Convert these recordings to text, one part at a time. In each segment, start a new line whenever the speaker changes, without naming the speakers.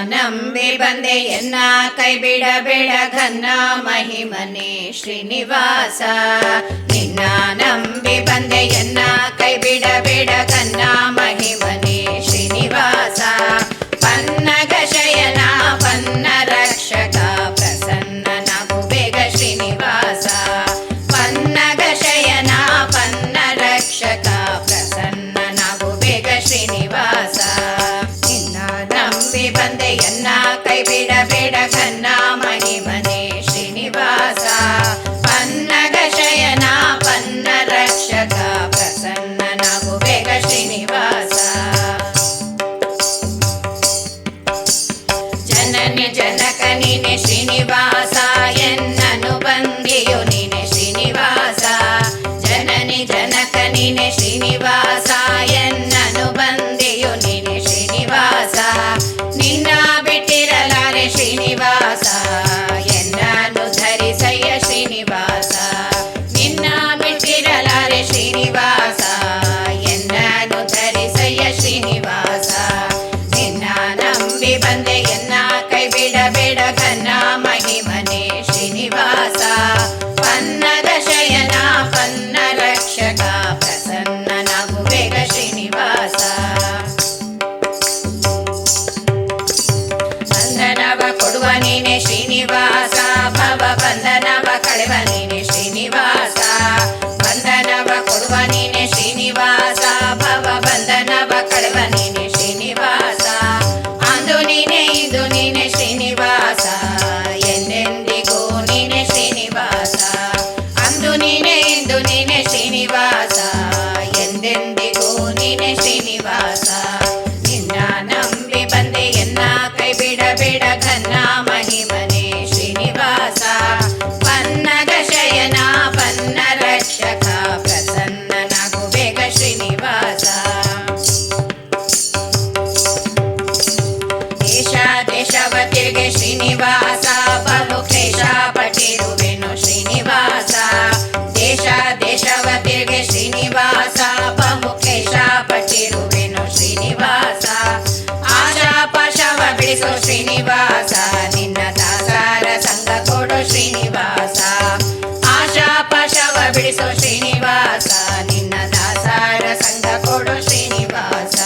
ನಂಬಿ ಬಂದೆ ಎನ್ನ ಕೈ ಬಿಡಬೇಡ ಘನ್ನ ಮಹಿಮನೆ ಶ್ರೀನಿವಾಸ. ನಿನ್ನ ನಂಬಿ ಬಂದೆ ಎನ್ನ ಕೈ ಬಿಡಬೇಡ ಘನ್ನ ಮಹಿಮನೆ ಶ್ರೀನಿವಾಸ. ಪನ್ನಗ ಶಯನ ಪನ್ನ ರಕ್ಷಕ ಪ್ರಸನ್ನನಾಗು ಬೇಗ ಶ್ರೀನಿವಾಸ. ಪನ್ನಗ ಶಯನ ಪನ್ನ ರಕ್ಷಕ ಪ್ರಸನ್ನನಾಗು ಬೇಗ ಶ್ರೀನಿವಾಸ. ನಂಬಿ ಬಂದೆ ಎನ್ನ ಕೈ ಬಿಡಬೇಡ ಘನ್ನ ಮಹಿಮನೆ ಶ್ರೀನಿವಾಸ. ಪನ್ನಗ ಶಯನ ಪನ್ನ ರಕ್ಷಕ ಪ್ರಸನ್ನನಾಗು ಬೇಗ ಶ್ರೀನಿವಾಸ. ಜನನಿ ಜನಕ ನೀನೆ ಶ್ರೀನಿವಾಸ ಎನ್ನನು ಬಂದಿಯು ನೀನೆ ಶ್ರೀನಿವಾಸ. ಜನನಿ ಜನಕ ನೀನೆ ಶ್ರೀನಿವಾಸ ಎನ್ನನು ಬಂದಿಯು ನೀನೆ ಶ್ರೀನಿವಾಸ. ನಿನ್ನ ಬಿಟ್ಟಿರಲಾರೆ ಶ್ರೀನಿವಾಸ ಎನ್ನನು ಧರಿಸಯ್ಯ ಶ್ರೀನಿವಾಸ. ನಿನ್ನ ಬಿಟ್ಟಿರಲಾರೆ ಶ್ರೀನಿವಾಸ ಎನ್ನನು ಧರಿಸಯ್ಯ ಶ್ರೀನಿವಾಸ. ನಿನ್ನ ನಂಬಿ ಬಂದೆ ಎನ್ನ ಕೈ ಬಿಡಬೇಡ ಘನ್ನ ಮಹಿಮನೆ ಶ್ರೀನಿವಾಸ. ಪನ್ನಗ ಶಯನ ಪನ್ನ ರಕ್ಷಕ ಪ್ರಸನ್ನನಾಗು ಬೇಗ ಶ್ರೀನಿವಾಸ. ಬಂಧನವ ಕೊಡುವ ನೀನೆ ಶ್ರೀನಿವಾಸ. ಭವ ಬಂಧನವ ಕಳೆವ ನೀನೆ ಶ್ರೀನಿವಾಸ. ಬಂಧನವ ಕೊಡುವ ನೀನೆ ಶ್ರೀನಿವಾಸ. ಭವ ಬಂಧನವ ಕಳೆವ ನೀನೆ ಶ್ರೀನಿವಾಸ. ಅಂದು ನೀನೆ ಇದು ನೀನೆ ಶ್ರೀನಿವಾಸ ಎಂದೆಂದಿಗೂ ನೀನೆ ಶ್ರೀನಿವಾಸ. ಅಂದು ನೀನೆ ಇಂದು ನೀನೆ ಶ್ರೀನಿವಾಸ ಎಂದೆಂದಿಗೂ ನೀನೆ ಶ್ರೀನಿವಾಸ. ನಿನ್ನ ನಂಬಿ ಬಂದೆ ಎನ್ನ ಕೈ ಬಿಡಬೇಡ ಘನ್ನ ಮಹಿಮನೆ ಶ್ರೀನಿವಾಸ. ಪನ್ನಗ ಶಯನ ಪನ್ನ ರಕ್ಷಕ ಪ್ರಸನ್ನನಾಗು ಬೇಗ ಶ್ರೀನಿವಾಸ. ದೇಶ ದೇಶವ ತಿರುಗೆ ಶ್ರೀನಿವಾಸ ಬಹುಕ್ಲೇಶ ಪಟ್ಟಿರುವೆನು ಶ್ರೀನಿವಾಸ. ದೇಶ ದೇಶವ ತಿರುಗೆ ಶ್ರೀನಿವಾಸ ಬಹುಕ್ಲೇಶ ಪಟ್ಟಿರುವೆನು ಶ್ರೀನಿವಾಸ. ಆಶಾ ಪಾಶವ ಬಿಡಿಸೋ ಶ್ರೀನಿವಾಸ ನಿನ್ನ ದಾಸರ ಸಂಗ ಕೊಡು ಶ್ರೀನಿವಾಸ. ಆಶಾ ಪಾಶವ ಬಿಡಿಸೋ ಶ್ರೀನಿವಾಸ ನಿನ್ನ ದಾಸರ ಸಂಗ ಕೊಡು ಶ್ರೀನಿವಾಸ.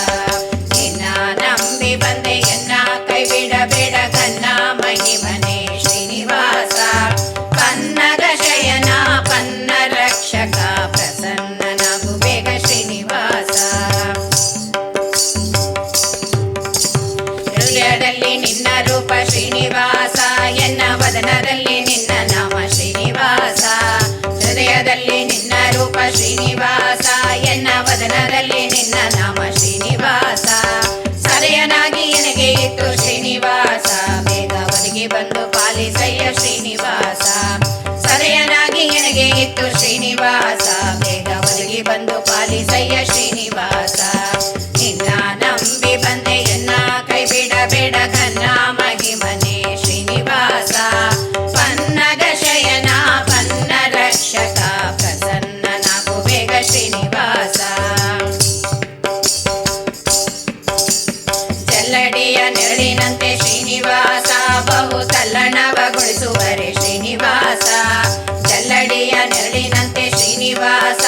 ನಿನ್ನ ನಂಬಿ ಬಂದೆ ಎನ್ನ ಕೈ ಬಿಡಬೇಡ ಘನ್ನ ಮಹಿಮನೆ ಶ್ರೀನಿವಾಸ. ಪನ್ನಗ ಶಯನ ಪನ್ನ ರಕ್ಷಕ ಪ್ರಸನ್ನನಾಗು ಬೇಗ ಶ್ರೀನಿವಾಸ. ಹೃದಯದಲ್ಲಿ ನಿನ್ನ ರೂಪ ಶ್ರೀನಿವಾಸ ಎನ್ನ ವದನದಲ್ಲಿ ನಿನ್ನ ನಾಮ ಶ್ರೀನಿವಾಸ. ಹೃದಯದಲ್ಲಿ ನಿನ್ನ ರೂಪ ಶ್ರೀನಿವಾಸ ಎನ್ನ ವದನದಲ್ಲಿ ನಿನ್ನ ನಾಮ ಶ್ರೀನಿವಾಸ. ಸರೆಯನಾಗಿ ಎನಗೆ ಇತ್ತು ಶ್ರೀನಿವಾಸ ಬೇಗ ಒದಗಿ ಬಂದು ಪಾಲಿಸಯ್ಯ ಶ್ರೀನಿವಾಸ. ಸರೆಯನಾಗಿ ಎನಗೆ ಇತ್ತು ಶ್ರೀನಿವಾಸ ಬೇಗ ಒದಗಿ ಬಂದು ಪಾಲಿಸಯ್ಯ ಶ್ರೀನಿವಾಸ. ನಿನ್ನ ನಂಬಿ ಬಂದೆ ಎನ್ನ ಕೈ ಬಿಡಬೇಡ ಘನ್ನ ಮಹಿಮನೆ ಶ್ರೀನಿವಾಸ. ಪನ್ನಗ ಶಯನ ಪನ್ನ ರಕ್ಷಕ ಪ್ರಸನ್ನನಾಗು ಬೇಗ ಶ್ರೀನಿವಾಸ. ಜಲ್ಲಡಿಯ ನೆರಳಿನಂತೆ ಶ್ರೀನಿವಾಸ ಬಹು ತಲ್ಲಣವಗೊಳಿಸುವರೆ ಶ್ರೀನಿವಾಸ. ಜಲ್ಲಡಿಯ ನೆರಳಿನಂತೆ ಶ್ರೀನಿವಾಸ